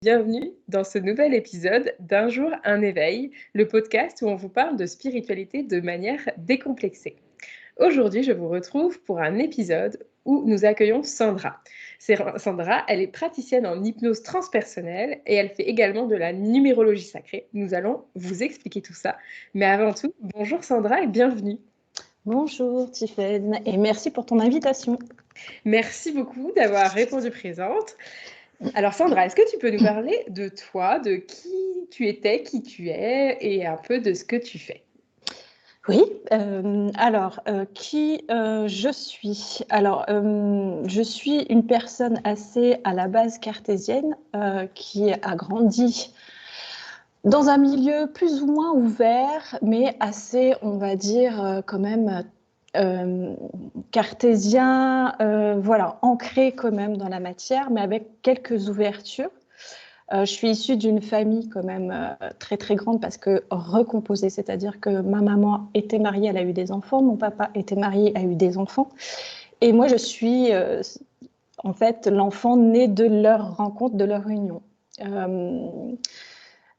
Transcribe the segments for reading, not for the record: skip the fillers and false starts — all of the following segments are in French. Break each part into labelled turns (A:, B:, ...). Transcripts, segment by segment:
A: Bienvenue dans ce nouvel épisode d'Un jour un éveil, le podcast où on vous parle de spiritualité de manière décomplexée. Aujourd'hui, je vous retrouve pour un épisode où nous accueillons Sandra. Sandra, elle est praticienne en hypnose transpersonnelle et elle fait également de la numérologie sacrée. Nous allons vous expliquer tout ça. Mais avant tout, bonjour Sandra et bienvenue.
B: Bonjour Tiffaine et merci pour ton invitation.
A: Merci beaucoup d'avoir répondu présente. Alors Sandra, est-ce que tu peux nous parler de toi, de qui tu étais, qui tu es et un peu de ce que tu fais?
B: Oui, qui je suis? Je suis une personne assez à la base cartésienne qui a grandi dans un milieu plus ou moins ouvert, mais assez, on va dire, quand même cartésien, voilà, ancré quand même dans la matière, mais avec quelques ouvertures. Je suis issue d'une famille quand même très très grande parce que recomposée, c'est-à-dire que ma maman était mariée, elle a eu des enfants, mon papa était marié, a eu des enfants, et moi je suis en fait l'enfant né de leur rencontre, de leur union.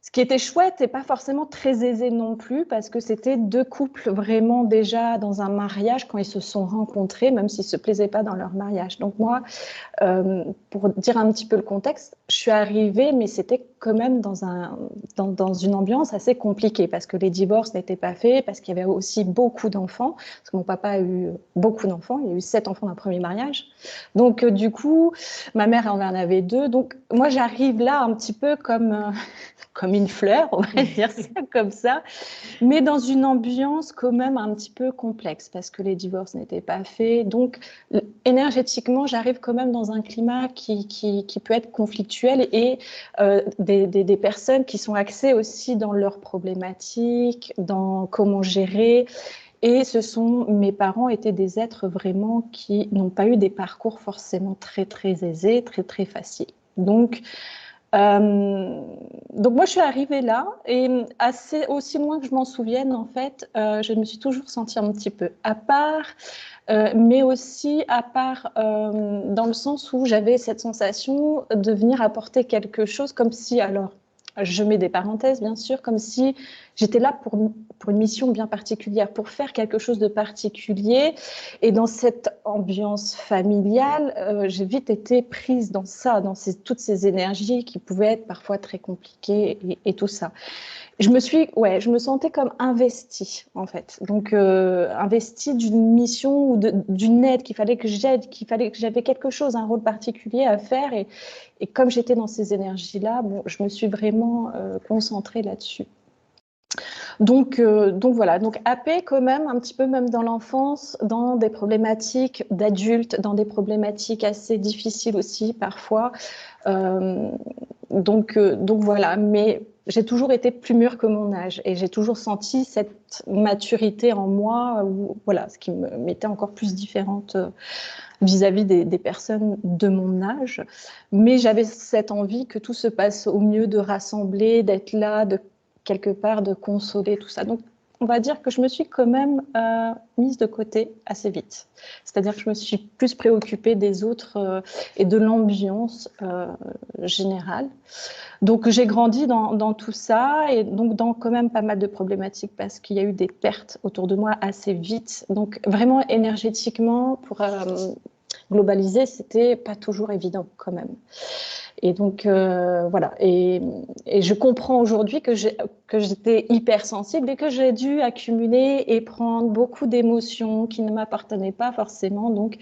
B: Ce qui était chouette et pas forcément très aisé non plus, parce que c'était deux couples vraiment déjà dans un mariage quand ils se sont rencontrés, même s'ils ne se plaisaient pas dans leur mariage. Donc moi, pour dire un petit peu le contexte, je suis arrivée, mais c'était quand même dans une ambiance assez compliquée, parce que les divorces n'étaient pas faits, parce qu'il y avait aussi beaucoup d'enfants, parce que mon papa a eu beaucoup d'enfants, il y a eu 7 enfants d'un premier mariage. Donc du coup, ma mère en avait 2. Donc moi, j'arrive là un petit peu comme une fleur, on va dire ça comme ça, mais dans une ambiance quand même un petit peu complexe parce que les divorces n'étaient pas faits. Donc, énergétiquement, j'arrive quand même dans un climat qui peut être conflictuel et des personnes qui sont axées aussi dans leurs problématiques, dans comment gérer. Et mes parents étaient des êtres vraiment qui n'ont pas eu des parcours forcément très, très aisés, très, très faciles. Donc moi, je suis arrivée là et assez aussi loin que je m'en souvienne, en fait, je me suis toujours sentie un petit peu à part, mais aussi à part dans le sens où j'avais cette sensation de venir apporter quelque chose comme si, alors, je mets des parenthèses, bien sûr, comme si j'étais là pour une mission bien particulière, pour faire quelque chose de particulier. Et dans cette ambiance familiale, j'ai vite été prise dans ça, toutes ces énergies qui pouvaient être parfois très compliquées et tout ça. Je me sentais comme investie, en fait. Donc, investie d'une mission ou d'une aide, qu'il fallait que j'aide, j'avais quelque chose, un rôle particulier à faire. Et comme j'étais dans ces énergies-là, bon, je me suis vraiment concentrée là-dessus. Donc voilà, donc happé quand même, un petit peu même dans l'enfance, dans des problématiques d'adultes, dans des problématiques assez difficiles aussi parfois. Donc voilà, mais j'ai toujours été plus mûre que mon âge et j'ai toujours senti cette maturité en moi, voilà, ce qui me mettait encore plus différente vis-à-vis des personnes de mon âge. Mais j'avais cette envie que tout se passe au mieux, de rassembler, d'être là, de quelque part, de consoler tout ça. Donc, on va dire que je me suis quand même mise de côté assez vite. C'est-à-dire que je me suis plus préoccupée des autres et de l'ambiance générale. Donc, j'ai grandi dans tout ça et donc dans quand même pas mal de problématiques parce qu'il y a eu des pertes autour de moi assez vite. Donc, vraiment énergétiquement, pour globaliser, c'était pas toujours évident quand même. Et donc, voilà. Et je comprends aujourd'hui que j'étais hypersensible et que j'ai dû accumuler et prendre beaucoup d'émotions qui ne m'appartenaient pas forcément. Donc,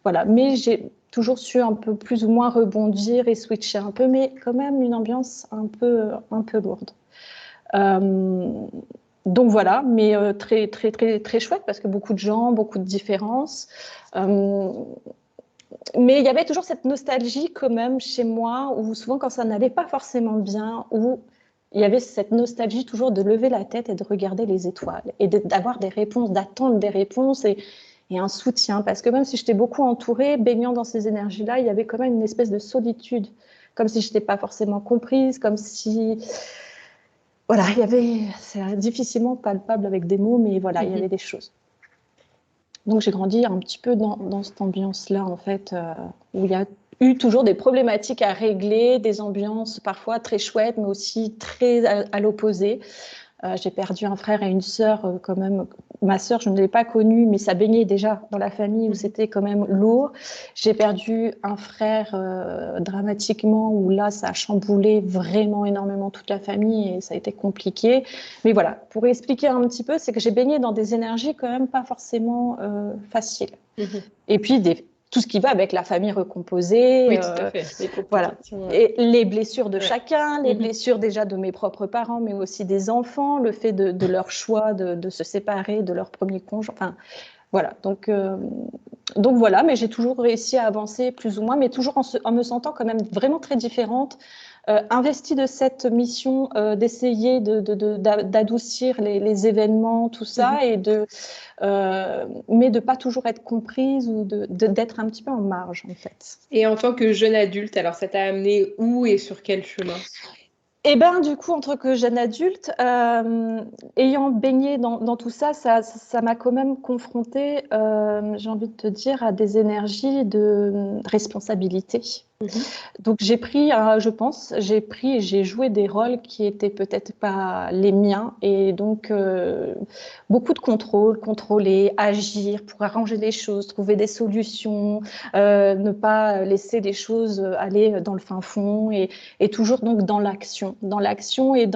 B: voilà. Mais j'ai toujours su un peu plus ou moins rebondir et switcher un peu, mais quand même une ambiance un peu lourde. Donc voilà, mais très, très, très, très chouette parce que beaucoup de gens, beaucoup de différences. Mais il y avait toujours cette nostalgie quand même chez moi, où souvent quand ça n'allait pas forcément bien, où il y avait cette nostalgie toujours de lever la tête et de regarder les étoiles, et d'avoir des réponses, d'attendre des réponses et un soutien. Parce que même si j'étais beaucoup entourée, baignant dans ces énergies-là, il y avait quand même une espèce de solitude, comme si je n'étais pas forcément comprise, comme si... Voilà, c'est difficilement palpable avec des mots, mais voilà, il y avait des choses. Donc j'ai grandi un petit peu dans cette ambiance-là, en fait, où il y a eu toujours des problématiques à régler, des ambiances parfois très chouettes, mais aussi très à l'opposé. J'ai perdu un frère et une sœur quand même. Ma sœur, je ne l'ai pas connue, mais ça baignait déjà dans la famille où c'était quand même lourd. J'ai perdu un frère dramatiquement, où là, ça a chamboulé vraiment énormément toute la famille et ça a été compliqué. Mais voilà, pour expliquer un petit peu, c'est que j'ai baigné dans des énergies quand même pas forcément faciles. Et puis tout ce qui va avec la famille recomposée.
A: Oui, tout à fait. Les
B: Voilà. Et les blessures de chacun, les blessures déjà de mes propres parents, mais aussi des enfants, le fait de leur choix de se séparer de leur premier conjoint. Enfin, voilà. Donc voilà, mais j'ai toujours réussi à avancer plus ou moins, mais toujours en me sentant quand même vraiment très différente. Investie de cette mission d'essayer d'adoucir les événements, tout ça, et mais de pas toujours être comprise ou d'être un petit peu en marge, en fait.
A: Et en tant que jeune adulte, alors ça t'a amené où et sur quel chemin?
B: Et ben du coup, en tant que jeune adulte, ayant baigné dans tout ça, ça m'a quand même confrontée, j'ai envie de te dire, à des énergies de responsabilité. Donc j'ai pris, je pense, j'ai joué des rôles qui étaient peut-être pas les miens, et donc beaucoup de contrôle, contrôler, agir pour arranger les choses, trouver des solutions, ne pas laisser les choses aller dans le fin fond, et toujours donc dans l'action et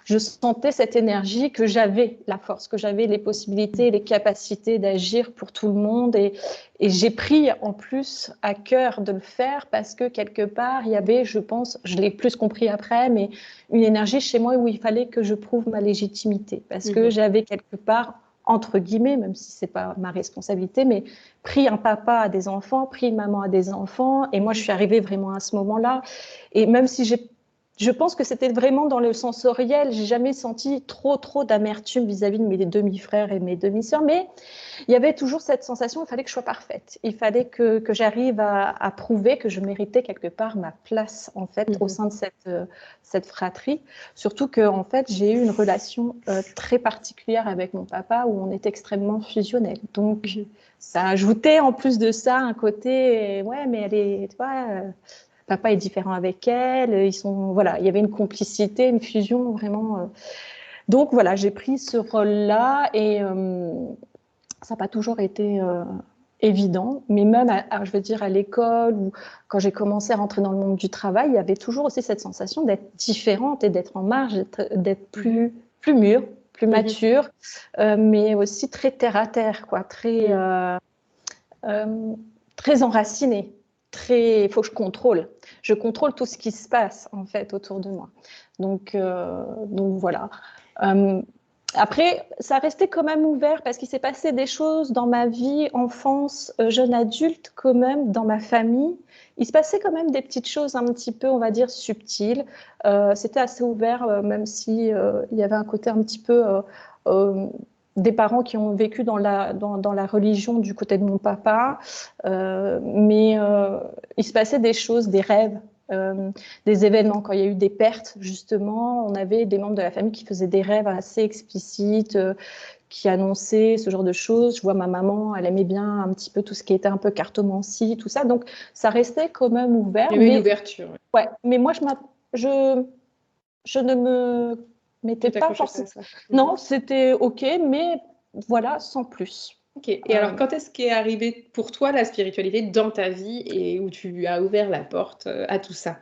B: je sentais cette énergie que j'avais la force, que j'avais les possibilités, les capacités d'agir pour tout le monde, et j'ai pris en plus à cœur de le faire parce que quelque part, il y avait, je pense, je l'ai plus compris après, mais une énergie chez moi où il fallait que je prouve ma légitimité. Parce que j'avais quelque part, entre guillemets, même si ce n'est pas ma responsabilité, mais pris un papa à des enfants, pris une maman à des enfants. Et moi, je suis arrivée vraiment à ce moment-là. Et même si je pense que c'était vraiment dans le sensoriel, j'ai jamais senti trop d'amertume vis-à-vis de mes demi-frères et mes demi-sœurs, mais il y avait toujours cette sensation, il fallait que je sois parfaite. Il fallait que j'arrive à prouver que je méritais quelque part ma place, en fait, au sein de cette fratrie. Surtout que, en fait, j'ai eu une relation très particulière avec mon papa où on est extrêmement fusionnel. Donc, ça ajoutait en plus de ça un côté, ouais, mais elle est, tu vois, papa est différent avec elle. Voilà, il y avait une complicité, une fusion vraiment. Donc, voilà, j'ai pris ce rôle-là et ça n'a pas toujours été évident, mais même, je veux dire, à l'école ou quand j'ai commencé à rentrer dans le monde du travail, il y avait toujours aussi cette sensation d'être différente et d'être en marge, d'être plus mûre, plus mature, mais aussi très terre à terre, quoi, très enracinée. Il faut que je contrôle. Je contrôle tout ce qui se passe en fait autour de moi. Donc voilà. Après, ça restait quand même ouvert parce qu'il s'est passé des choses dans ma vie, enfance, jeune adulte, quand même, dans ma famille. Il se passait quand même des petites choses un petit peu, on va dire, subtiles. C'était assez ouvert, même si il y avait un côté un petit peu des parents qui ont vécu dans la religion du côté de mon papa. Mais il se passait des choses, des rêves. Des événements, quand il y a eu des pertes, justement, on avait des membres de la famille qui faisaient des rêves assez explicites, qui annonçaient ce genre de choses. Je vois ma maman, elle aimait bien un petit peu tout ce qui était un peu cartomancie, tout ça. Donc, ça restait quand même ouvert.
A: Il y avait une ouverture.
B: Ouais, mais moi, je ne me mettais pas forcément. Non, c'était OK, mais voilà, sans plus.
A: Ok. Et alors, quand est-ce qu'est arrivée pour toi la spiritualité dans ta vie et où tu as ouvert la porte à tout ça?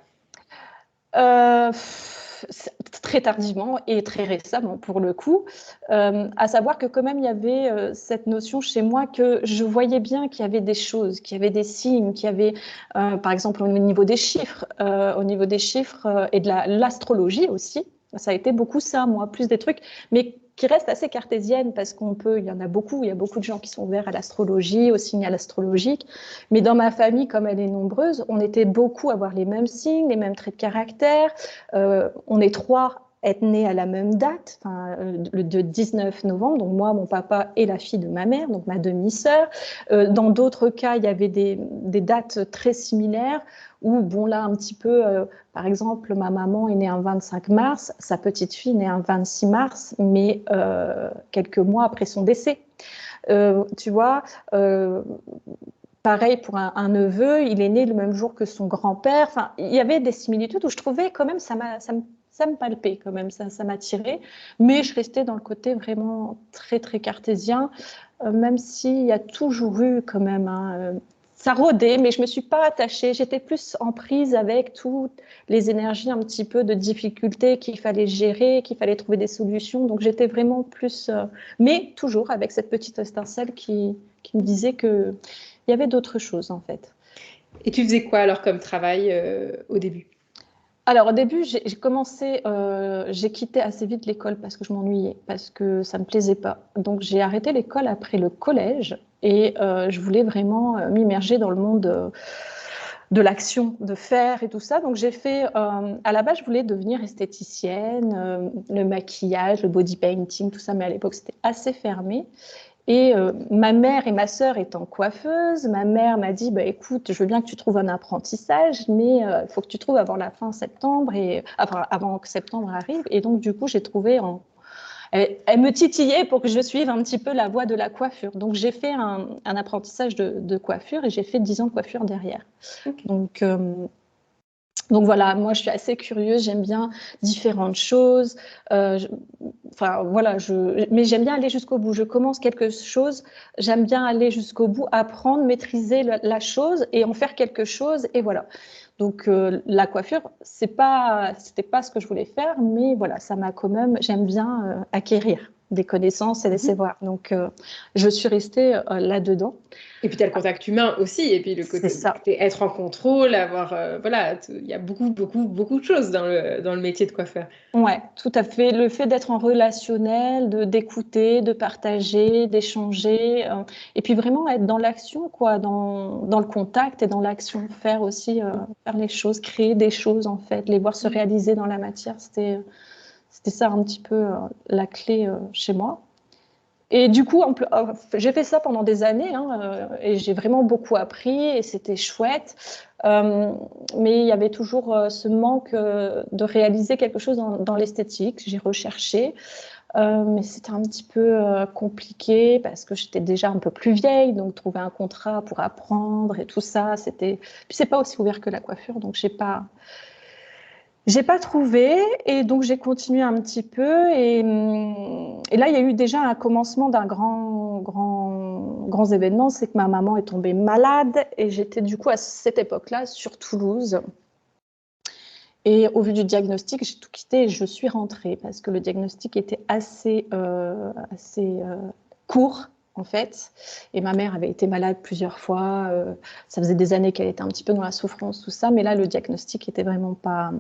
B: Très tardivement et très récemment pour le coup, à savoir que quand même il y avait cette notion chez moi que je voyais bien qu'il y avait des choses, qu'il y avait des signes, qu'il y avait par exemple au niveau des chiffres, et de l'astrologie aussi. Ça a été beaucoup ça, moi, plus des trucs, mais qui restent assez cartésiennes parce il y en a beaucoup, il y a beaucoup de gens qui sont ouverts à l'astrologie, au signal astrologique. Mais dans ma famille, comme elle est nombreuse, on était beaucoup à avoir les mêmes signes, les mêmes traits de caractère. On est 3 être nés à la même date, le 19 novembre, donc moi, mon papa et la fille de ma mère, donc ma demi-sœur. Dans d'autres cas, il y avait des dates très similaires où, bon, là, un petit peu, par exemple, ma maman est née un 25 mars, sa petite fille est née un 26 mars, mais quelques mois après son décès. Tu vois, pareil pour un neveu, il est né le même jour que son grand-père. Enfin, il y avait des similitudes où je trouvais quand même, ça me palpait quand même, ça m'attirait. Mais je restais dans le côté vraiment très, très cartésien, même s'il y a toujours eu quand même ça rôdait, mais je me suis pas attachée. J'étais plus en prise avec toutes les énergies un petit peu de difficulté qu'il fallait gérer, qu'il fallait trouver des solutions. Donc j'étais vraiment plus, mais toujours avec cette petite étincelle qui me disait que il y avait d'autres choses en fait.
A: Et tu faisais quoi alors comme travail au début?
B: Alors au début, j'ai commencé, j'ai quitté assez vite l'école parce que je m'ennuyais, parce que ça me plaisait pas. Donc j'ai arrêté l'école après le collège et je voulais vraiment m'immerger dans le monde de l'action, de faire et tout ça. Donc j'ai fait, à la base, je voulais devenir esthéticienne, le maquillage, le body painting, tout ça, mais à l'époque c'était assez fermé. Et ma mère et ma sœur étant coiffeuses, ma mère m'a dit bah, écoute, je veux bien que tu trouves un apprentissage, mais il faut que tu trouves avant la fin septembre, enfin, avant que septembre arrive. Et donc, du coup, j'ai trouvé. Elle me titillait pour que je suive un petit peu la voie de la coiffure. Donc, j'ai fait un apprentissage de coiffure et j'ai fait 10 ans de coiffure derrière.
A: Okay.
B: Donc voilà, moi je suis assez curieuse, j'aime bien différentes choses. Enfin voilà, mais j'aime bien aller jusqu'au bout. Je commence quelque chose, j'aime bien aller jusqu'au bout, apprendre, maîtriser la chose et en faire quelque chose. Et voilà. Donc la coiffure, c'était pas ce que je voulais faire, mais voilà, ça m'a quand même. J'aime bien acquérir des connaissances et des savoirs. Donc je suis restée là-dedans.
A: Et puis tu as le contact humain aussi, et puis le
B: C'est
A: côté
B: ça.
A: être en contrôle, avoir voilà, il y a beaucoup beaucoup de choses dans le métier de coiffeur.
B: Ouais, tout à fait. Le fait d'être en relationnel, d'écouter, de partager, d'échanger, et puis vraiment être dans l'action, quoi, dans le contact et dans l'action, faire aussi, faire les choses, créer des choses en fait, les voir se réaliser dans la matière, c'était ça un petit peu la clé chez moi. Et du coup, j'ai fait ça pendant des années hein, et j'ai vraiment beaucoup appris et c'était chouette. Mais il y avait toujours ce manque de réaliser quelque chose dans l'esthétique. J'ai recherché, mais c'était un petit peu compliqué parce que j'étais déjà un peu plus vieille, donc trouver un contrat pour apprendre et tout ça, c'était. Puis c'est pas aussi ouvert que la coiffure, donc j'ai pas trouvé et donc j'ai continué un petit peu et là il y a eu déjà un commencement d'un grands événements, c'est que ma maman est tombée malade et j'étais du coup à cette époque-là sur Toulouse et au vu du diagnostic j'ai tout quitté et je suis rentrée parce que le diagnostic était assez court en fait et ma mère avait été malade plusieurs fois, ça faisait des années qu'elle était un petit peu dans la souffrance tout ça mais là le diagnostic était vraiment pas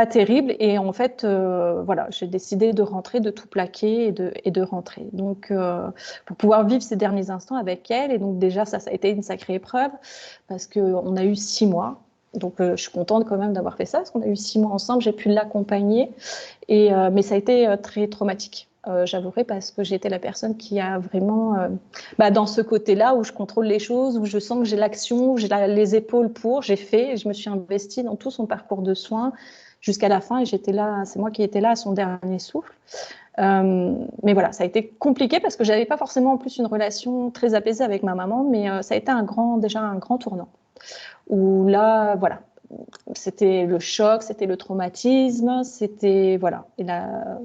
B: terrible. Et en fait, voilà, j'ai décidé de rentrer, de tout plaquer et de rentrer. Donc, pour pouvoir vivre ces derniers instants avec elle. Et donc, déjà, ça a été une sacrée épreuve parce qu'on a eu 6 mois. Donc, je suis contente quand même d'avoir fait ça parce qu'on a eu 6 mois ensemble. J'ai pu l'accompagner. Mais ça a été très traumatique. J'avouerai parce que j'ai été la personne qui a vraiment, dans ce côté-là où je contrôle les choses, où je sens que j'ai l'action, où j'ai les épaules pour, j'ai fait, et je me suis investie dans tout son parcours de soins jusqu'à la fin et j'étais là, c'est moi qui étais là à son dernier souffle. Mais voilà, ça a été compliqué parce que j'avais pas forcément en plus une relation très apaisée avec ma maman, mais ça a été déjà un grand tournant. Où là, voilà, c'était le choc, c'était le traumatisme, c'était voilà. Et là,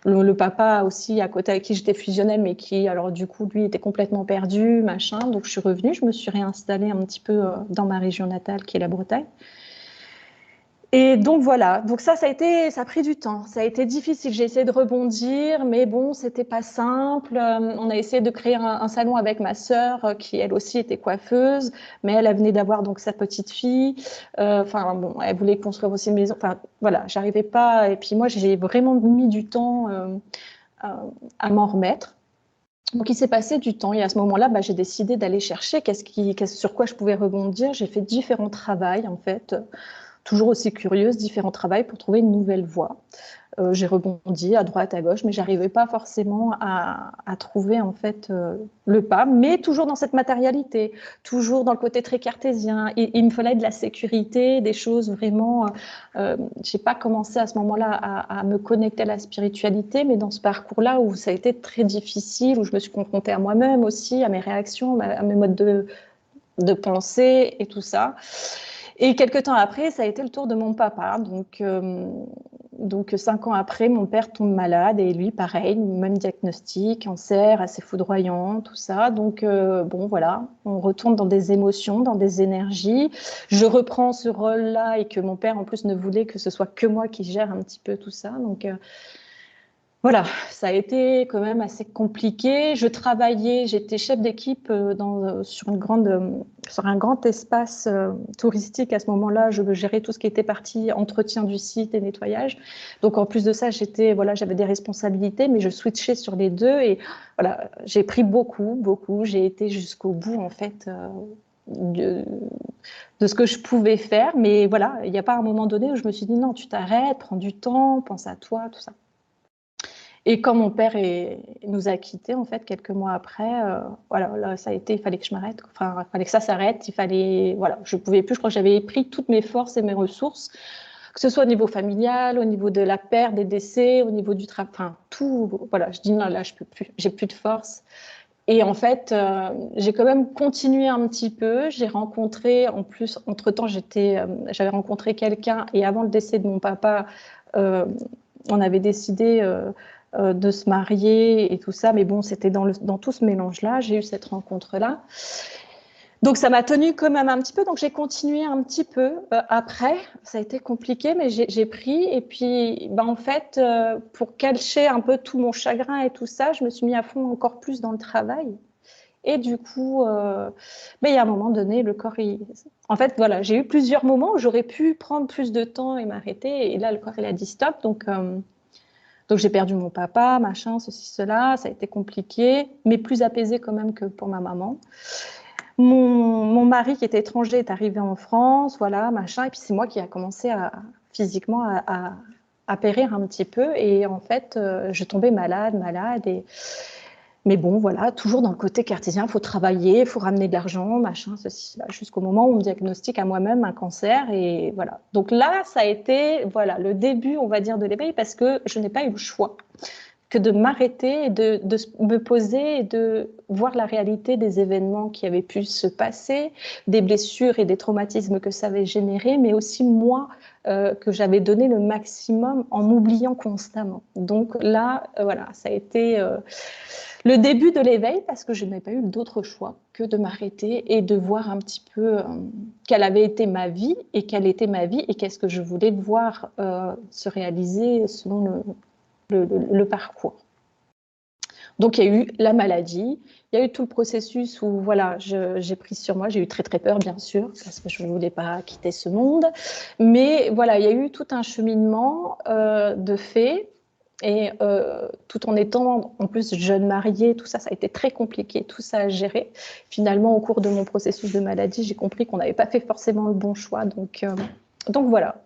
B: le papa aussi à côté avec qui j'étais fusionnelle, mais qui alors du coup lui était complètement perdu, machin. Donc je suis revenue, je me suis réinstallée un petit peu dans ma région natale qui est la Bretagne. Et donc voilà, donc ça a pris du temps, ça a été difficile. J'ai essayé de rebondir, mais bon, c'était pas simple. On a essayé de créer un salon avec ma sœur, qui elle aussi était coiffeuse, mais elle venait d'avoir donc sa petite fille. Enfin bon, elle voulait construire aussi une maison. Enfin voilà, j'arrivais pas. Et puis moi, j'ai vraiment mis du temps à m'en remettre. Donc il s'est passé du temps et à ce moment-là, j'ai décidé d'aller chercher sur quoi je pouvais rebondir. J'ai fait différents travaux en fait. toujours aussi curieuse, différents travails pour trouver une nouvelle voie. J'ai rebondi à droite, à gauche, mais j'arrivais pas forcément à trouver en fait le pas, mais toujours dans cette matérialité, toujours dans le côté très cartésien. Il me fallait de la sécurité, des choses vraiment. J'ai pas commencé à ce moment-là à me connecter à la spiritualité, mais dans ce parcours-là où ça a été très difficile, où je me suis confrontée à moi-même aussi, à mes réactions, à mes modes de pensée et tout ça. Et quelques temps après, ça a été le tour de mon papa. Donc 5 ans après, mon père tombe malade et lui, pareil, même diagnostic, cancer, assez foudroyant, tout ça. Donc bon, voilà, on retourne dans des émotions, dans des énergies. Je reprends ce rôle-là et que mon père, en plus, ne voulait que ce soit que moi qui gère un petit peu tout ça. Donc voilà, ça a été quand même assez compliqué. Je travaillais, j'étais chef d'équipe sur un grand espace touristique à ce moment-là. Je gérais tout ce qui était partie entretien du site et nettoyage. Donc en plus de ça, j'avais des responsabilités, mais je switchais sur les deux et voilà, j'ai pris beaucoup. J'ai été jusqu'au bout en fait. De ce que je pouvais faire, mais voilà, il n'y a pas un moment donné où je me suis dit non, tu t'arrêtes, prends du temps, pense à toi, tout ça. Et quand mon père nous a quittés, en fait, quelques mois après, voilà, là, ça a été, il fallait que je m'arrête. Enfin, il fallait que ça s'arrête. Il fallait, voilà, je pouvais plus. Je crois que j'avais pris toutes mes forces et mes ressources, que ce soit au niveau familial, au niveau de la perte, des décès, au niveau du travail, enfin, tout. Voilà, je dis non, là, je peux plus. J'ai plus de force. Et en fait, j'ai quand même continué un petit peu. J'ai rencontré, en plus, entre-temps, j'avais rencontré quelqu'un. Et avant le décès de mon papa, on avait décidé de se marier et tout ça. Mais bon, c'était dans tout ce mélange-là. J'ai eu cette rencontre-là. Donc, ça m'a tenue quand même un petit peu. Donc, j'ai continué un petit peu. Après, ça a été compliqué, mais j'ai pris. Et puis, en fait, pour cacher un peu tout mon chagrin et tout ça, je me suis mis à fond encore plus dans le travail. Et du coup, il y a un moment donné, le corps, en fait, voilà, j'ai eu plusieurs moments où j'aurais pu prendre plus de temps et m'arrêter. Et là, le corps, il a dit stop. Donc j'ai perdu mon papa, machin, ceci, cela. Ça a été compliqué, mais plus apaisé quand même que pour ma maman. Mon mari, qui était étranger, est arrivé en France, voilà, machin. Et puis c'est moi qui a commencé physiquement à périr un petit peu. Et en fait, je tombais malade. Mais bon, voilà, toujours dans le côté cartésien, il faut travailler, il faut ramener de l'argent, machin, ceci, cela, jusqu'au moment où on me diagnostique à moi-même un cancer. Et voilà. Donc là, ça a été le début, on va dire, de l'éveil, parce que je n'ai pas eu le choix que de m'arrêter et de me poser et de voir la réalité des événements qui avaient pu se passer, des blessures et des traumatismes que ça avait généré, mais aussi moi, que j'avais donné le maximum en m'oubliant constamment. Donc là, ça a été le début de l'éveil parce que je n'avais pas eu d'autre choix que de m'arrêter et de voir un petit peu quelle avait été ma vie et quelle était ma vie et qu'est-ce que je voulais voir se réaliser selon le parcours. Donc, il y a eu la maladie, il y a eu tout le processus où j'ai pris sur moi, j'ai eu très très peur bien sûr, parce que je ne voulais pas quitter ce monde. Mais voilà, il y a eu tout un cheminement de fait. Et tout en étant en plus jeune mariée, tout ça, ça a été très compliqué, tout ça à gérer. Finalement, au cours de mon processus de maladie, j'ai compris qu'on n'avait pas fait forcément le bon choix. Donc voilà,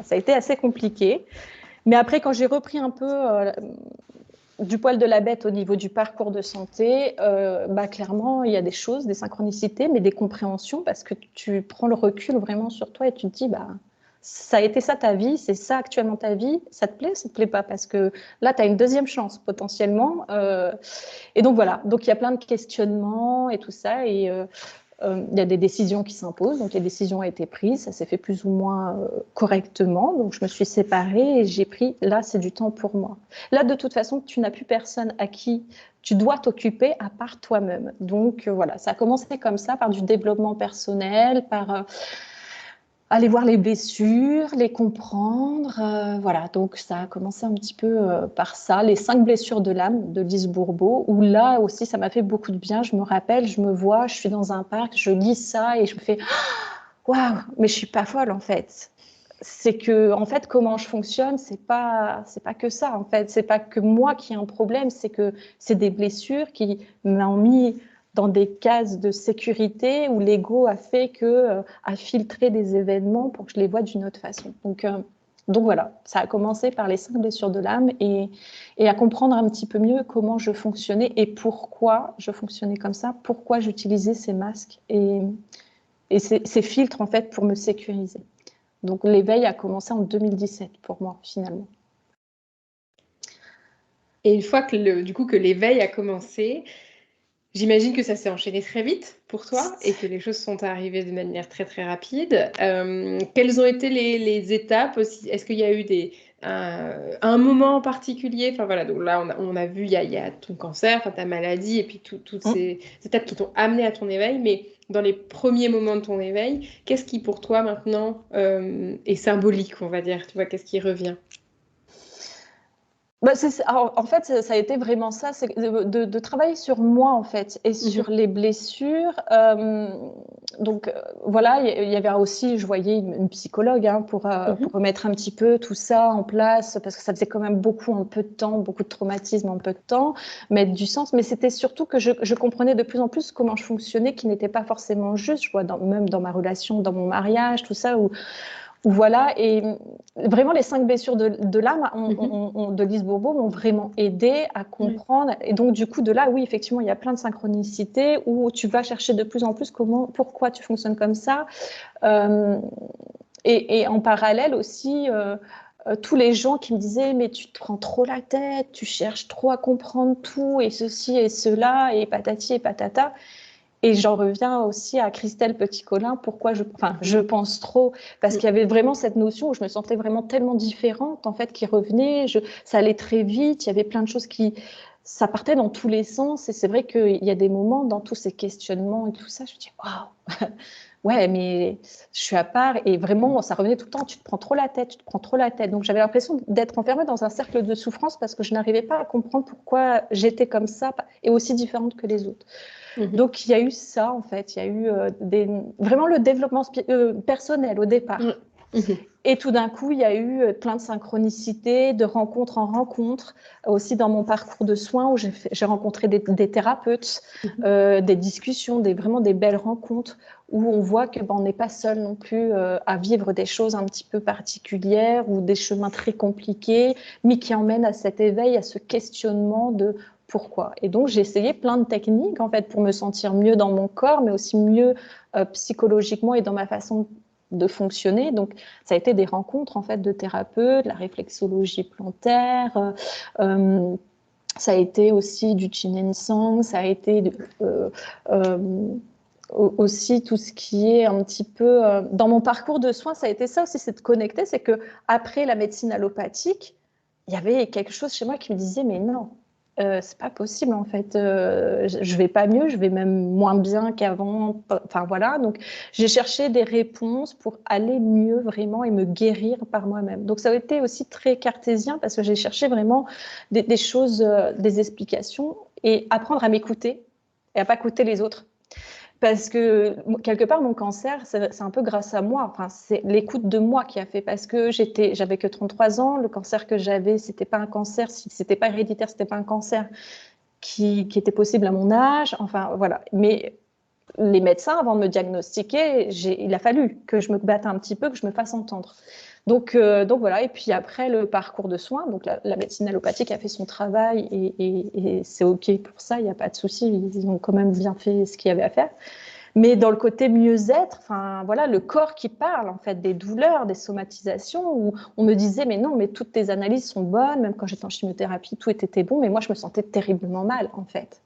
B: ça a été assez compliqué. Mais après, quand j'ai repris un peu du poil de la bête au niveau du parcours de santé, clairement, il y a des choses, des synchronicités, mais des compréhensions parce que tu prends le recul vraiment sur toi et tu te dis, ça a été ça ta vie, c'est ça actuellement ta vie, ça te plaît, ça te plaît pas? Parce que là, tu as une deuxième chance potentiellement. Et donc voilà, donc il y a plein de questionnements et tout ça. Et il y a des décisions qui s'imposent, donc les décisions ont été prises, ça s'est fait plus ou moins correctement, donc je me suis séparée et j'ai pris, là c'est du temps pour moi. Là de toute façon, tu n'as plus personne à qui tu dois t'occuper à part toi-même. Donc voilà, ça a commencé comme ça, par du développement personnel, par aller voir les blessures, les comprendre, voilà, donc ça a commencé un petit peu par ça, les 5 blessures de l'âme de Lise Bourbeau, où là aussi ça m'a fait beaucoup de bien, je me rappelle, je me vois, je suis dans un parc, je lis ça et je me fais « Waouh, mais je suis pas folle en fait !» C'est que, en fait, comment je fonctionne, c'est pas que ça, en fait, c'est pas que moi qui ai un problème, c'est que c'est des blessures qui m'ont mis dans des cases de sécurité où l'ego a fait a filtré des événements pour que je les voie d'une autre façon. Donc voilà, ça a commencé par les 5 blessures de l'âme et à comprendre un petit peu mieux comment je fonctionnais et pourquoi je fonctionnais comme ça, pourquoi j'utilisais ces masques et ces filtres en fait pour me sécuriser. Donc l'éveil a commencé en 2017 pour moi finalement.
A: Et une fois que l'éveil a commencé, j'imagine que ça s'est enchaîné très vite pour toi et que les choses sont arrivées de manière très très rapide. Quelles ont été les étapes aussi? Est-ce qu'il y a eu un moment en particulier? Enfin voilà, donc là on a vu il y a ton cancer, enfin, ta maladie et puis toutes ces étapes qui t'ont amené à ton éveil. Mais dans les premiers moments de ton éveil, qu'est-ce qui pour toi maintenant est symbolique, on va dire? Tu vois, qu'est-ce qui revient?
B: En fait, ça a été vraiment ça, c'est de travailler sur moi en fait et sur les blessures. Donc voilà, il y avait aussi, je voyais une psychologue pour remettre un petit peu tout ça en place parce que ça faisait quand même beaucoup en peu de temps, beaucoup de traumatisme en peu de temps, mettre du sens. Mais c'était surtout que je comprenais de plus en plus comment je fonctionnais, qui n'était pas forcément juste. Je vois même dans ma relation, dans mon mariage, tout ça où voilà, et vraiment les 5 blessures de l'âme de Lise Bourbeau m'ont vraiment aidé à comprendre. Et donc du coup de là, oui, effectivement, il y a plein de synchronicités où tu vas chercher de plus en plus pourquoi tu fonctionnes comme ça. Et en parallèle aussi, tous les gens qui me disaient mais tu te prends trop la tête, tu cherches trop à comprendre tout et ceci et cela et patati et patata. Et j'en reviens aussi à Christelle Petit-Colin, pourquoi je pense trop, parce qu'il y avait vraiment cette notion où je me sentais vraiment tellement différente, en fait, qui revenait, ça allait très vite, il y avait plein de choses ça partait dans tous les sens, et c'est vrai qu'il y a des moments dans tous ces questionnements et tout ça, je me dis, waouh, ouais, mais je suis à part, et vraiment, ça revenait tout le temps, tu te prends trop la tête, tu te prends trop la tête. Donc j'avais l'impression d'être enfermée dans un cercle de souffrance parce que je n'arrivais pas à comprendre pourquoi j'étais comme ça et aussi différente que les autres. Donc, il y a eu ça, en fait. Il y a eu vraiment le développement personnel au départ. Et tout d'un coup, il y a eu plein de synchronicités, de rencontre en rencontre. Aussi dans mon parcours de soins où j'ai rencontré des thérapeutes, des discussions, vraiment des belles rencontres où on voit que on n'est pas seul non plus à vivre des choses un petit peu particulières ou des chemins très compliqués, mais qui emmènent à cet éveil, à ce questionnement de pourquoi. Et donc, j'ai essayé plein de techniques, en fait, pour me sentir mieux dans mon corps, mais aussi mieux psychologiquement et dans ma façon de fonctionner. Donc, ça a été des rencontres, en fait, de thérapeutes, la réflexologie plantaire, ça a été aussi du Qigong, ça a été aussi tout ce qui est un petit peu... dans mon parcours de soins, ça a été ça aussi, c'est de connecter, c'est qu'après la médecine allopathique, il y avait quelque chose chez moi qui me disait, mais non, c'est pas possible en fait. Je vais pas mieux, je vais même moins bien qu'avant. Enfin voilà, donc j'ai cherché des réponses pour aller mieux vraiment et me guérir par moi-même. Donc ça a été aussi très cartésien parce que j'ai cherché vraiment des choses, des explications et apprendre à m'écouter et à pas écouter les autres. Parce que quelque part, mon cancer, c'est un peu grâce à moi. Enfin, c'est l'écoute de moi qui a fait. Parce que j'avais que 33 ans. Le cancer que j'avais, c'était pas un cancer. Si c'était pas héréditaire, c'était pas un cancer qui était possible à mon âge. Enfin, voilà. Mais les médecins, avant de me diagnostiquer, il a fallu que je me batte un petit peu, que je me fasse entendre. Donc voilà, et puis après le parcours de soins, donc la médecine allopathique a fait son travail et c'est OK pour ça, il n'y a pas de souci, ils ont quand même bien fait ce qu'il y avait à faire. Mais dans le côté mieux-être, enfin voilà, le corps qui parle en fait des douleurs, des somatisations, où on me disait mais non, mais toutes tes analyses sont bonnes, même quand j'étais en chimiothérapie, tout était bon, mais moi je me sentais terriblement mal en fait.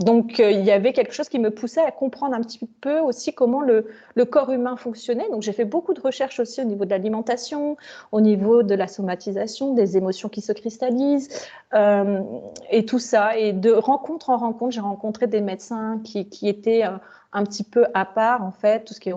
B: Donc, il y avait quelque chose qui me poussait à comprendre un petit peu aussi comment le corps humain fonctionnait. Donc, j'ai fait beaucoup de recherches aussi au niveau de l'alimentation, au niveau de la somatisation, des émotions qui se cristallisent et tout ça. Et de rencontre en rencontre, j'ai rencontré des médecins qui étaient un petit peu à part, en fait, tout ce qui est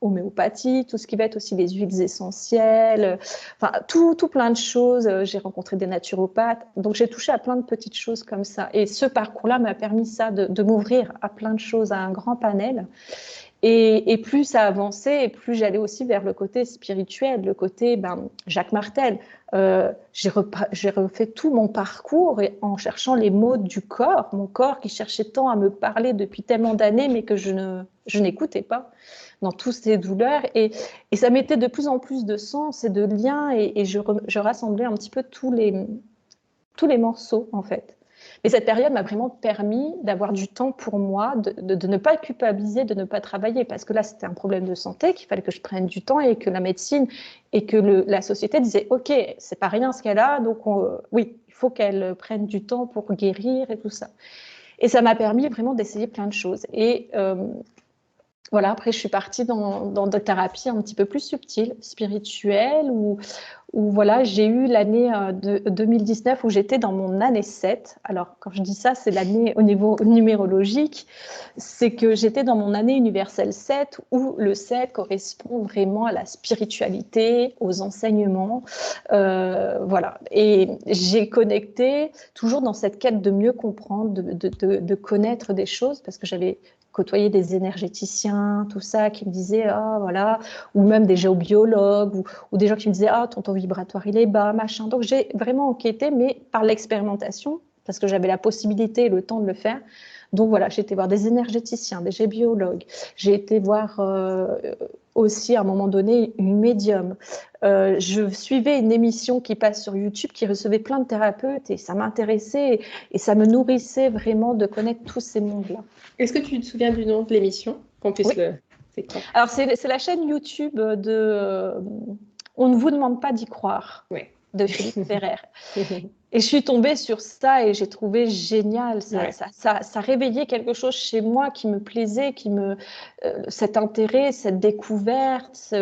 B: homéopathie, tout ce qui va être aussi les huiles essentielles, enfin tout plein de choses. J'ai rencontré des naturopathes, donc j'ai touché à plein de petites choses comme ça. Et ce parcours-là m'a permis ça, de m'ouvrir à plein de choses, à un grand panel. Et plus ça avançait, et plus j'allais aussi vers le côté spirituel, le côté Jacques Martel. J'ai refait tout mon parcours en cherchant les mots du corps, mon corps qui cherchait tant à me parler depuis tellement d'années, mais que je n'écoutais pas dans toutes ces douleurs. Et ça mettait de plus en plus de sens et de liens, et je rassemblais un petit peu tous les morceaux, en fait. Mais cette période m'a vraiment permis d'avoir du temps pour moi, de ne pas culpabiliser, de ne pas travailler, parce que là, c'était un problème de santé, qu'il fallait que je prenne du temps, et que la médecine et que la société disait, OK, c'est pas rien ce qu'elle a, donc oui, il faut qu'elle prenne du temps pour guérir et tout ça. Et ça m'a permis vraiment d'essayer plein de choses. Et voilà, après, je suis partie dans des thérapies un petit peu plus subtiles, spirituelles, où voilà, j'ai eu l'année de 2019 où j'étais dans mon année 7. Alors, quand je dis ça, c'est l'année au niveau numérologique. C'est que j'étais dans mon année universelle 7, où le 7 correspond vraiment à la spiritualité, aux enseignements. Voilà. Et j'ai connecté toujours dans cette quête de mieux comprendre, de connaître des choses, parce que j'avais côtoyé des énergéticiens, tout ça, qui me disaient, ah, voilà, ou même des géobiologues, ou des gens qui me disaient, ah, ton taux vibratoire, il est bas, machin. Donc, j'ai vraiment enquêté, mais par l'expérimentation, parce que j'avais la possibilité et le temps de le faire. Donc, voilà, j'ai été voir des énergéticiens, des géobiologues. J'ai été voir aussi, à un moment donné, une médium. Je suivais une émission qui passe sur YouTube qui recevait plein de thérapeutes, et ça m'intéressait et ça me nourrissait vraiment de connaître tous ces mondes-là.
A: Est-ce que tu te souviens du nom de l'émission? Qu'on puisse
B: Oui.
A: le... C'est quoi?
B: Alors, c'est la chaîne YouTube de On ne vous demande pas d'y croire,
A: Ouais.
B: de Philippe Ferrer. Et je suis tombée sur ça et j'ai trouvé génial. Ça réveillait quelque chose chez moi qui me plaisait, cet intérêt, cette découverte,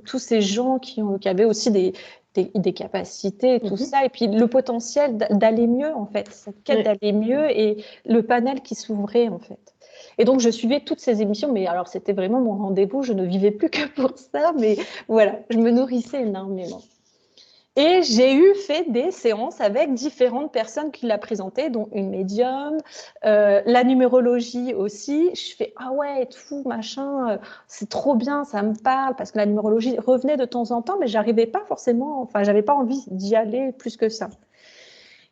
B: tous ces gens qui avaient aussi des capacités, tout ça, et puis le potentiel d'aller mieux, en fait, cette quête d'aller mieux et le panel qui s'ouvrait, en fait. Et donc, je suivais toutes ces émissions, mais alors, c'était vraiment mon rendez-vous. Je ne vivais plus que pour ça, mais voilà, je me nourrissais énormément. Et j'ai fait des séances avec différentes personnes qui la présentaient, dont une médium, la numérologie aussi. Je fais, ah ouais, et tout, machin, c'est trop bien, ça me parle, parce que la numérologie revenait de temps en temps, mais j'arrivais pas forcément, enfin, j'avais pas envie d'y aller plus que ça.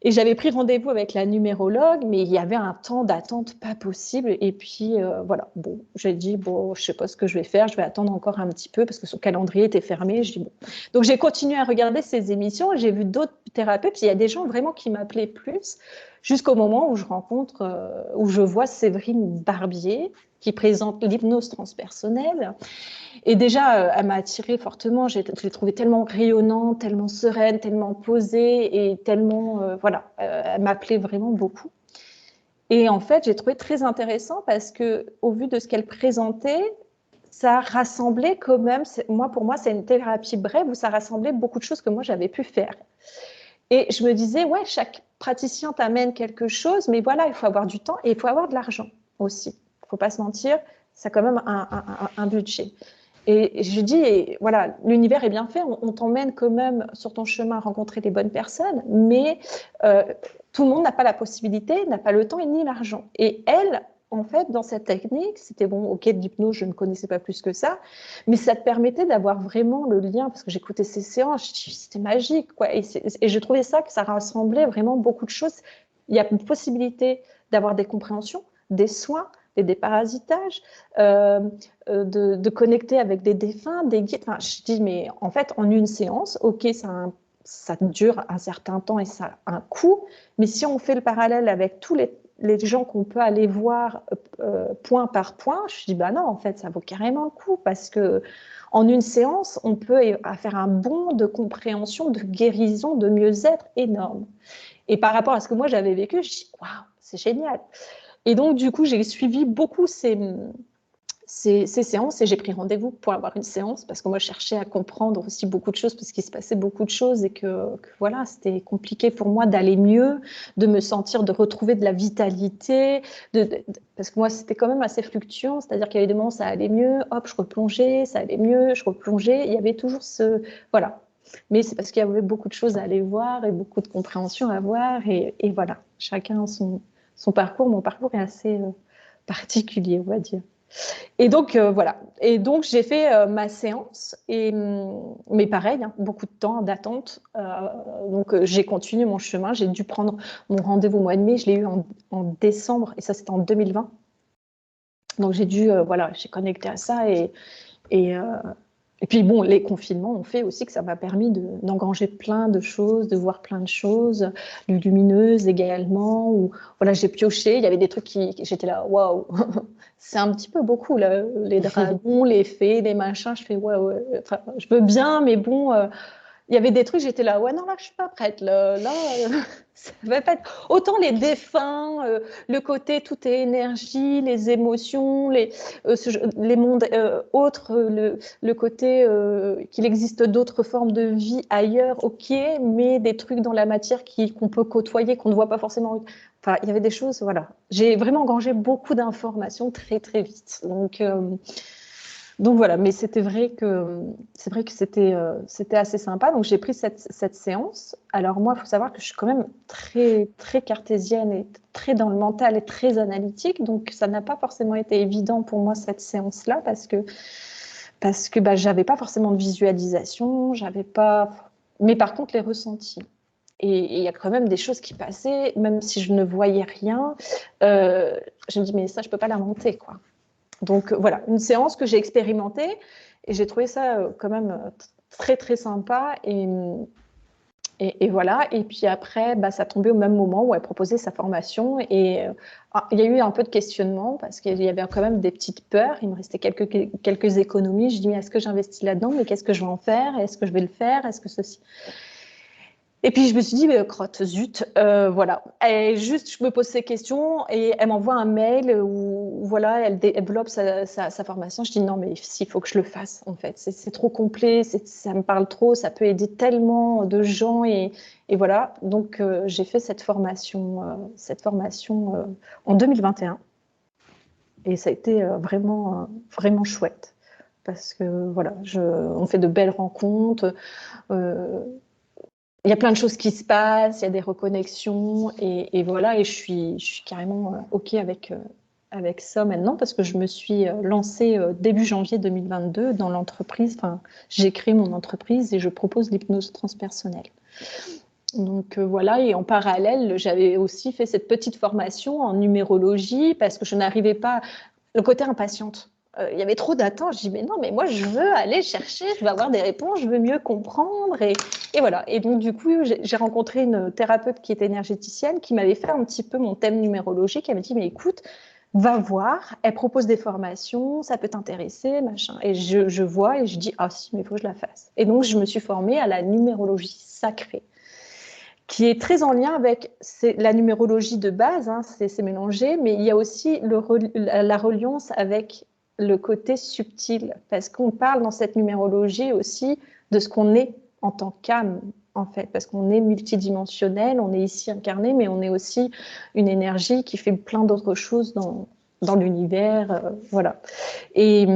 B: Et j'avais pris rendez-vous avec la numérologue, mais il y avait un temps d'attente pas possible. Et puis, voilà, bon, j'ai dit, bon, je sais pas ce que je vais faire, je vais attendre encore un petit peu parce que son calendrier était fermé. Je dis, bon. Donc, j'ai continué à regarder ces émissions. J'ai vu d'autres thérapeutes. Il y a des gens vraiment qui m'appelaient plus, jusqu'au moment où où je vois Séverine Barbier, qui présente l'hypnose transpersonnelle. Et déjà, elle m'a attirée fortement. Je l'ai trouvée tellement rayonnante, tellement sereine, tellement posée et tellement, voilà, elle m'appelait vraiment beaucoup. Et en fait, j'ai trouvé très intéressant parce que, au vu de ce qu'elle présentait, ça rassemblait quand même. Pour moi, c'est une thérapie brève où ça rassemblait beaucoup de choses que moi j'avais pu faire. Et je me disais, ouais, chaque praticien t'amène quelque chose, mais voilà, il faut avoir du temps et il faut avoir de l'argent aussi. Il ne faut pas se mentir, ça a quand même un budget. Et je dis, voilà, l'univers est bien fait, on t'emmène quand même sur ton chemin à rencontrer les bonnes personnes, mais tout le monde n'a pas la possibilité, n'a pas le temps et ni l'argent. Et elle, en fait, dans cette technique, c'était bon, ok, l'hypnose, je ne connaissais pas plus que ça, mais ça te permettait d'avoir vraiment le lien, parce que j'écoutais ces séances, c'était magique, quoi. Et je trouvais ça, que ça rassemblait vraiment beaucoup de choses. Il y a une possibilité d'avoir des compréhensions, des soins, des déparasitages, de connecter avec des défunts, des guides. Enfin, je dis, mais en fait, en une séance, ok, ça dure un certain temps et ça a un coût, mais si on fait le parallèle avec tous les gens qu'on peut aller voir point par point, je dis, bah non, en fait, ça vaut carrément le coup parce que en une séance, on peut faire un bond de compréhension, de guérison, de mieux-être énorme. Et par rapport à ce que moi j'avais vécu, je dis, waouh, c'est génial. Et donc, du coup, j'ai suivi beaucoup ces séances et j'ai pris rendez-vous pour avoir une séance parce que moi, je cherchais à comprendre aussi beaucoup de choses parce qu'il se passait beaucoup de choses et que voilà, c'était compliqué pour moi d'aller mieux, de me sentir, de retrouver de la vitalité, parce que moi, c'était quand même assez fluctuant, c'est-à-dire qu'il y avait des moments où ça allait mieux, hop, je replongeais, ça allait mieux, je replongeais. Il y avait toujours voilà. Mais c'est parce qu'il y avait beaucoup de choses à aller voir et beaucoup de compréhension à voir et voilà, chacun son parcours. Mon parcours est assez particulier, on va dire. Et donc, voilà. Et donc, j'ai fait ma séance, mais pareil, hein, beaucoup de temps d'attente. Donc, j'ai continué mon chemin. J'ai dû prendre mon rendez-vous au mois de mai. Je l'ai eu en décembre, et ça, c'était en 2020. Donc, j'ai dû, voilà, j'ai connecté à ça. Et, euh, et puis, bon, les confinements ont fait aussi que ça m'a permis d'engranger plein de choses, de voir plein de choses, lumineuses également. Où, voilà, j'ai pioché. Il y avait des trucs j'étais là, waouh, c'est un petit peu beaucoup, là, les dragons, les fées, les machins. Je fais, ouais, enfin, je veux bien, mais bon, il y avait des trucs, j'étais là, ouais, non, là, je suis pas prête. Là, ça va pas être. Autant les défunts, le côté tout est énergie, les émotions, les mondes autres, le côté qu'il existe d'autres formes de vie ailleurs, ok, mais des trucs dans la matière qu'on peut côtoyer, qu'on ne voit pas forcément. Enfin, il y avait des choses, voilà. J'ai vraiment engrangé beaucoup d'informations très, très vite. Donc voilà, mais c'est vrai que c'était assez sympa. Donc j'ai pris cette séance. Alors moi, il faut savoir que je suis quand même très très cartésienne et très dans le mental et très analytique. Donc ça n'a pas forcément été évident pour moi cette séance-là parce que bah, j'avais pas forcément de visualisation, j'avais pas. Mais par contre les ressentis. Et il y a quand même des choses qui passaient, même si je ne voyais rien. Je me dis mais ça je peux pas l'inventer quoi. Donc voilà, une séance que j'ai expérimentée et j'ai trouvé ça quand même très très sympa et voilà. Et puis après, bah, ça tombait au même moment où elle proposait sa formation et il y a eu un peu de questionnement parce qu'il y avait quand même des petites peurs. Il me restait quelques économies. Je dis mais est-ce que j'investis là-dedans? Mais qu'est-ce que je vais en faire? Est-ce que je vais le faire? Est-ce que ceci? Et puis je me suis dit, mais crotte, zut, voilà. Et juste, je me pose ces questions et elle m'envoie un mail où voilà, elle développe sa formation. Je dis non, mais s'il faut que je le fasse, en fait, c'est trop complet, ça me parle trop, ça peut aider tellement de gens et voilà. Donc j'ai fait cette formation en 2021 et ça a été vraiment chouette parce que voilà, on fait de belles rencontres. Il y a plein de choses qui se passent, il y a des reconnexions et voilà. Et je suis carrément OK avec ça maintenant parce que je me suis lancée début janvier 2022 dans l'entreprise. Enfin, j'ai créé mon entreprise et je propose l'hypnose transpersonnelle. Donc voilà, et en parallèle, j'avais aussi fait cette petite formation en numérologie parce que je n'arrivais pas, le côté impatiente. Il y avait trop d'attentes. Je dis, mais non, mais moi, je veux aller chercher, je veux avoir des réponses, je veux mieux comprendre. Et voilà. Et donc, du coup, j'ai rencontré une thérapeute qui était énergéticienne qui m'avait fait un petit peu mon thème numérologique. Elle m'a dit, mais écoute, va voir, elle propose des formations, ça peut t'intéresser, machin. Et je vois et je dis, ah si, mais il faut que je la fasse. Et donc, je me suis formée à la numérologie sacrée qui est très en lien avec la numérologie de base, hein, c'est mélangé, mais il y a aussi la reliance avec le côté subtil, parce qu'on parle dans cette numérologie aussi de ce qu'on est en tant qu'âme, en fait, parce qu'on est multidimensionnel, on est ici incarné, mais on est aussi une énergie qui fait plein d'autres choses dans l'univers, voilà. Et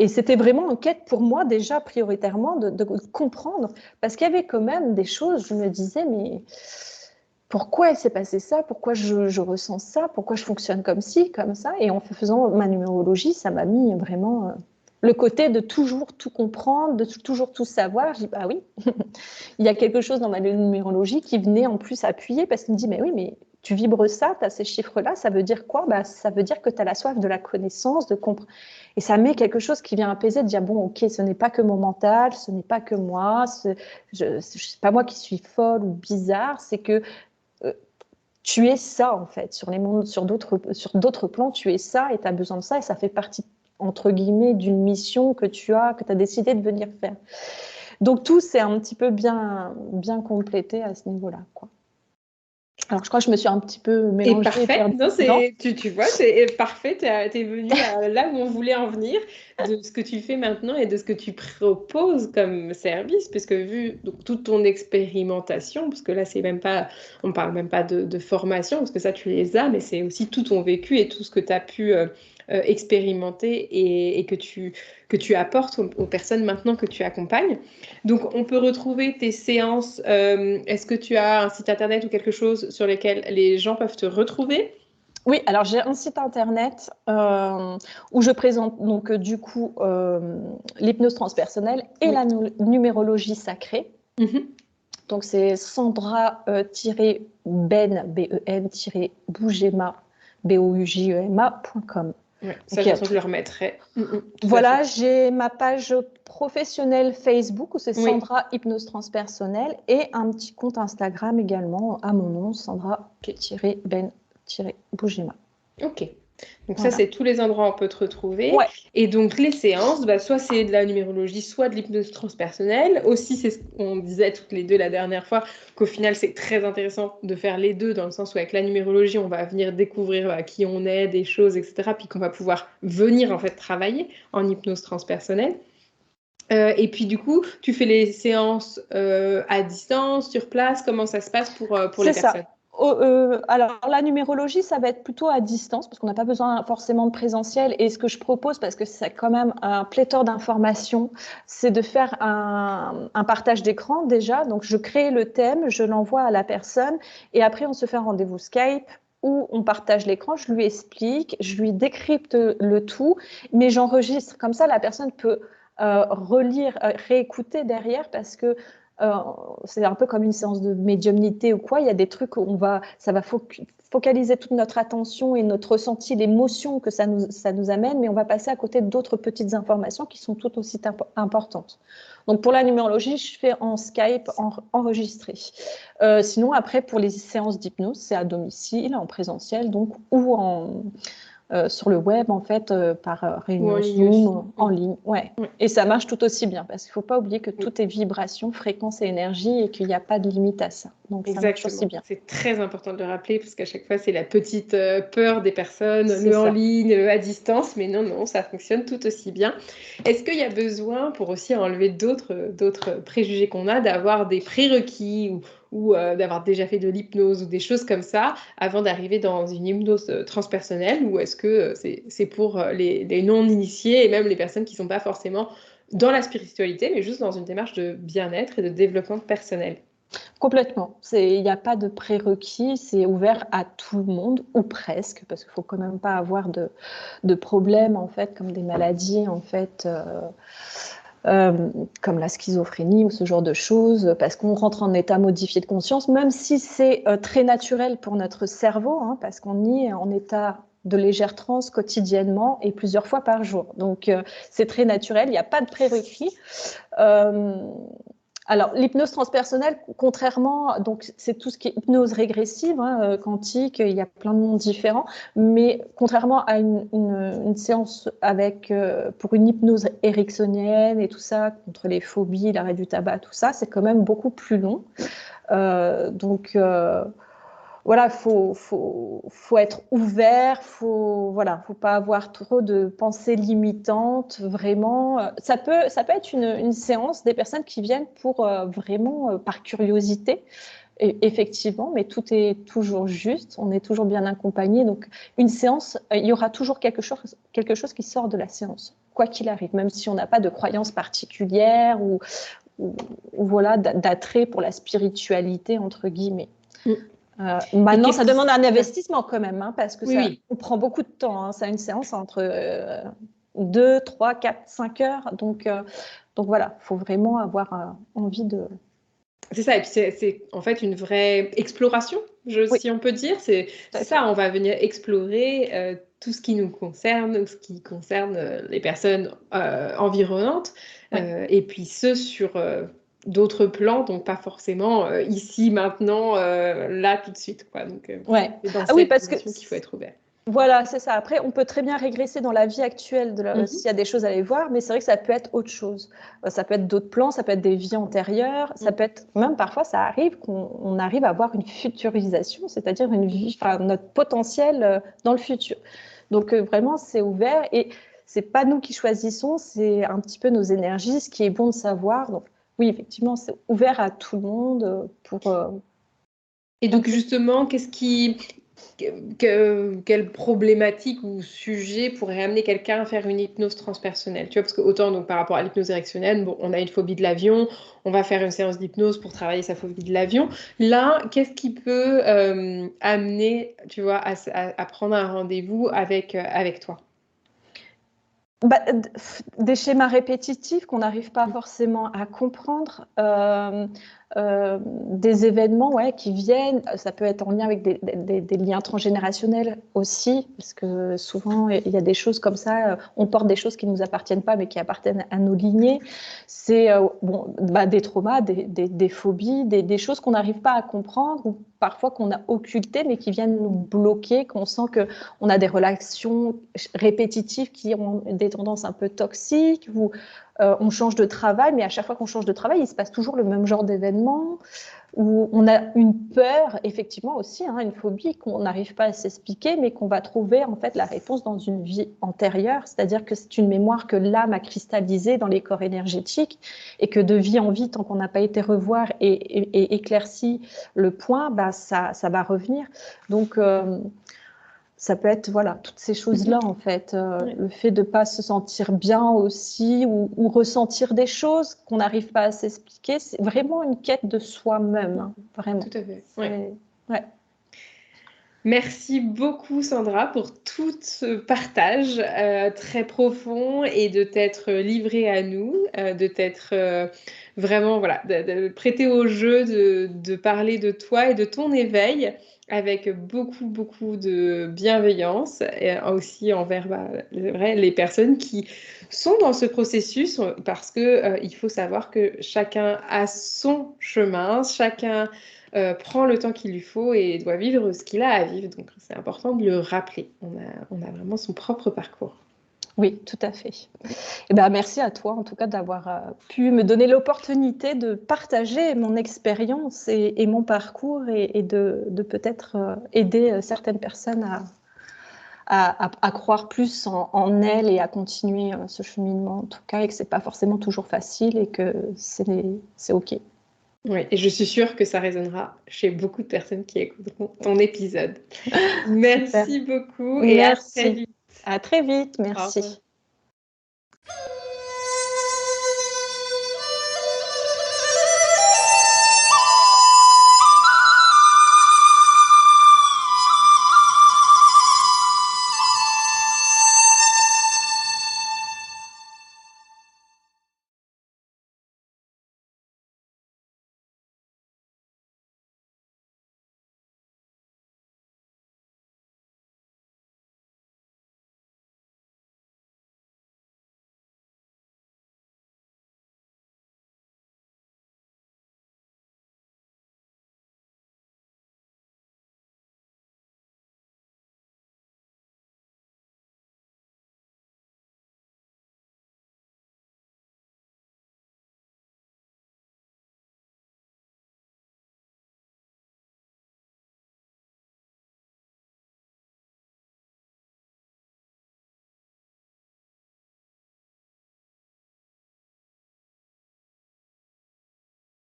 B: c'était vraiment une quête pour moi déjà prioritairement de comprendre, parce qu'il y avait quand même des choses, je me disais, mais pourquoi il s'est passé ça? Pourquoi je ressens ça? Pourquoi je fonctionne comme ci, comme ça? Et en faisant ma numérologie, ça m'a mis vraiment le côté de toujours tout comprendre, de toujours tout savoir. Je dis, bah oui, il y a quelque chose dans ma numérologie qui venait en plus appuyer parce qu'il me dit, mais oui, mais tu vibres ça, tu as ces chiffres-là, ça veut dire quoi? Bah, ça veut dire que tu as la soif de la connaissance, de comprendre. Et ça met quelque chose qui vient apaiser, de dire, bon, ok, ce n'est pas que mon mental, ce n'est pas que moi, c'est pas moi qui suis folle ou bizarre, c'est que tu es ça, en fait, sur les mondes, sur d'autres plans, tu es ça et tu as besoin de ça et ça fait partie, entre guillemets, d'une mission que tu as décidé de venir faire. Donc tout s'est un petit peu bien complété à ce niveau-là, quoi. Alors je crois que je me suis un petit peu
A: Et
B: mélangée et
A: parfait,
B: perdue
A: non,
B: dedans.
A: tu vois, c'est parfait, tu es venu là où on voulait en venir, de ce que tu fais maintenant et de ce que tu proposes comme service, puisque vu donc, toute ton expérimentation, parce que là, c'est même pas, on parle même pas de formation, parce que ça, tu les as, mais c'est aussi tout ton vécu et tout ce que tu as pu expérimenter et que tu apportes aux personnes maintenant que tu accompagnes. Donc, on peut retrouver tes séances. Est-ce que tu as un site internet ou quelque chose sur lequel les gens peuvent te retrouver?
B: Oui, alors j'ai un site internet où je présente donc du coup l'hypnose transpersonnelle et
A: Oui.
B: la numérologie sacrée. Donc c'est Sandra-Ben, B-E-N-Bougema, bougema.com.
A: Ouais, ça, de toute façon, je le remettrai. Tout à
B: Voilà,
A: fait.
B: j'ai ma page professionnelle Facebook où c'est
A: Oui,
B: Sandra Hypnose Transpersonnelle et un petit compte Instagram également à mon nom,
A: ok.
B: Sandra-Ben-Bougema.
A: Ok. Donc ça,
B: Voilà.
A: c'est tous les endroits où on peut te retrouver.
B: Ouais,
A: Et donc les séances, bah, soit c'est de la numérologie, soit de l'hypnose transpersonnelle. Aussi, c'est ce qu'on disait toutes les deux la dernière fois, qu'au final, c'est très intéressant de faire les deux, dans le sens où avec la numérologie, on va venir découvrir qui on est, des choses, etc. Puis qu'on va pouvoir venir en fait travailler en hypnose transpersonnelle. Et puis du coup, tu fais les séances à distance, sur place, comment ça se passe pour les
B: c'est
A: personnes?
B: ça. Alors, la numérologie, ça va être plutôt à distance parce qu'on n'a pas besoin forcément de présentiel. Et ce que je propose, parce que c'est quand même un pléthore d'informations, c'est de faire un partage d'écran déjà. Donc, je crée le thème, je l'envoie à la personne et après, on se fait un rendez-vous Skype où on partage l'écran, je lui explique, je lui décrypte le tout, mais j'enregistre. Comme ça, la personne peut relire, réécouter derrière parce que euh, c'est un peu comme une séance de médiumnité ou quoi. Il y a des trucs où ça va focaliser toute notre attention et notre ressenti, l'émotion que ça nous amène, mais on va passer à côté d'autres petites informations qui sont tout aussi importantes. Donc pour la numérologie, je fais en Skype enregistré. Sinon, après, pour les séances d'hypnose, c'est à domicile, en présentiel, donc, ou sur le web, en fait, par
A: Ou en
B: réunion
A: ligne aussi?
B: Zoom, en ligne. Ouais.
A: Oui.
B: Et ça marche tout aussi bien, parce qu'il ne faut pas oublier que
A: Oui.
B: tout est vibration, fréquence et énergie, et qu'il n'y a pas de limite à ça. Donc, ça marche aussi
A: Exactement.
B: bien.
A: C'est très important de le rappeler parce qu'à chaque fois, c'est la petite peur des personnes,
B: C'est
A: le en
B: ça.
A: ligne, le à distance, mais non, non, ça fonctionne tout aussi bien. Est-ce qu'il y a besoin, pour aussi enlever d'autres préjugés qu'on a, d'avoir des prérequis ou d'avoir déjà fait de l'hypnose ou des choses comme ça avant d'arriver dans une hypnose transpersonnelle, ou est-ce que c'est pour les non-initiés et même les personnes qui ne sont pas forcément dans la spiritualité, mais juste dans une démarche de bien-être et de développement personnel?
B: Complètement. Il n'y a pas de prérequis, c'est ouvert à tout le monde, ou presque, parce qu'il ne faut quand même pas avoir de problèmes, en fait, comme des maladies, en fait, comme la schizophrénie ou ce genre de choses, parce qu'on rentre en état modifié de conscience, même si c'est très naturel pour notre cerveau, hein, parce qu'on y est en état de légère transe quotidiennement et plusieurs fois par jour. Donc, c'est très naturel, il n'y a pas de prérequis. Euh, alors, l'hypnose transpersonnelle, contrairement, donc c'est tout ce qui est hypnose régressive, hein, quantique, il y a plein de noms différents, mais contrairement à une séance pour une hypnose ericksonienne et tout ça, contre les phobies, l'arrêt du tabac, tout ça, c'est quand même beaucoup plus long. Donc, voilà, faut être ouvert, faut pas avoir trop de pensées limitantes, vraiment. Ça peut être une séance des personnes qui viennent pour vraiment par curiosité, et, effectivement, mais tout est toujours juste, on est toujours bien accompagné. Donc, une séance, il y aura toujours quelque chose qui sort de la séance, quoi qu'il arrive, même si on n'a pas de croyance particulière ou, ou voilà, d'attrait pour la spiritualité, entre guillemets.
A: Mm. Et
B: Maintenant,
A: qu'est-ce
B: ça
A: qui...
B: demande un
A: Ouais.
B: investissement quand même, hein, parce que
A: Oui,
B: ça
A: oui.
B: on prend beaucoup de temps. Hein. Ça, une séance entre 2, 3, 4, 5 heures. Donc voilà, il faut vraiment avoir envie de...
A: C'est ça, et puis c'est en fait une vraie exploration,
B: Oui,
A: si on peut dire.
B: tout
A: C'est
B: à fait.
A: ça, on va venir explorer tout ce qui nous concerne, ce qui concerne les personnes environnantes,
B: Oui.
A: et puis ce sur d'autres plans, donc pas forcément ici, maintenant, là, tout de suite, quoi. Donc
B: Ouais.
A: c'est dans
B: Ah oui,
A: cette
B: parce que
A: dimension qu'il faut être ouvert.
B: voilà, c'est ça. Après, on peut très bien régresser dans la vie actuelle
A: Mhm.
B: s'il y a des choses à aller voir, mais c'est vrai que ça peut être autre chose. Ça peut être d'autres plans, ça peut être des vies antérieures, ça peut être même parfois ça arrive qu'on arrive à avoir une futurisation, c'est-à-dire une vie, enfin notre potentiel dans le futur. Donc vraiment, c'est ouvert et c'est pas nous qui choisissons, c'est un petit peu nos énergies, ce qui est bon de savoir. Donc oui, effectivement, c'est ouvert à tout le monde pour
A: Et
B: plein
A: donc
B: de choses.
A: justement, qu'est-ce qui... quelle problématique ou sujet pourrait amener quelqu'un à faire une hypnose transpersonnelle? Tu vois, parce que autant donc, par rapport à l'hypnose érectionnelle, bon, on a une phobie de l'avion, on va faire une séance d'hypnose pour travailler sa phobie de l'avion. Là, qu'est-ce qui peut amener, tu vois, à prendre un rendez-vous avec toi?
B: Des schémas répétitifs qu'on n'arrive pas forcément à comprendre, des événements qui viennent, ça peut être en lien avec des liens transgénérationnels aussi, parce que souvent il y a des choses comme ça, on porte des choses qui ne nous appartiennent pas mais qui appartiennent à nos lignées. C'est des traumas, des phobies, des choses qu'on n'arrive pas à comprendre ou parfois qu'on a occultées mais qui viennent nous bloquer, qu'on sent qu'on a des relations répétitives qui ont des tendances un peu toxiques, ou on change de travail, mais à chaque fois qu'on change de travail, il se passe toujours le même genre d'événement, où on a une peur, effectivement aussi, une phobie qu'on n'arrive pas à s'expliquer, mais qu'on va trouver en fait la réponse dans une vie antérieure, c'est-à-dire que c'est une mémoire que l'âme a cristallisée dans les corps énergétiques, et que de vie en vie, tant qu'on n'a pas été revoir et éclairci le point, ça va revenir. Donc, ça peut être toutes ces choses-là en fait, le fait de ne pas se sentir bien aussi ou ressentir des choses qu'on n'arrive pas à s'expliquer, c'est vraiment une quête de soi-même, vraiment.
A: Tout à fait. Ouais. Merci beaucoup Sandra pour tout ce partage très profond et de t'être livrée à nous, de t'être vraiment de prêter au jeu, de parler de toi et de ton éveil avec beaucoup de bienveillance et aussi envers les personnes qui sont dans ce processus parce que il faut savoir que chacun a son chemin, chacun prend le temps qu'il lui faut et doit vivre ce qu'il a à vivre. Donc, c'est important de le rappeler. On a vraiment son propre parcours.
B: Oui, tout à fait. Merci à toi, en tout cas, d'avoir pu me donner l'opportunité de partager mon expérience et mon parcours et de peut-être aider certaines personnes à croire plus en elles et à continuer ce cheminement, en tout cas, et que ce n'est pas forcément toujours facile et que c'est OK.
A: Oui, et je suis sûre que ça résonnera chez beaucoup de personnes qui écouteront ton épisode. Merci beaucoup et
B: Merci.
A: à très vite.
B: À très vite, merci.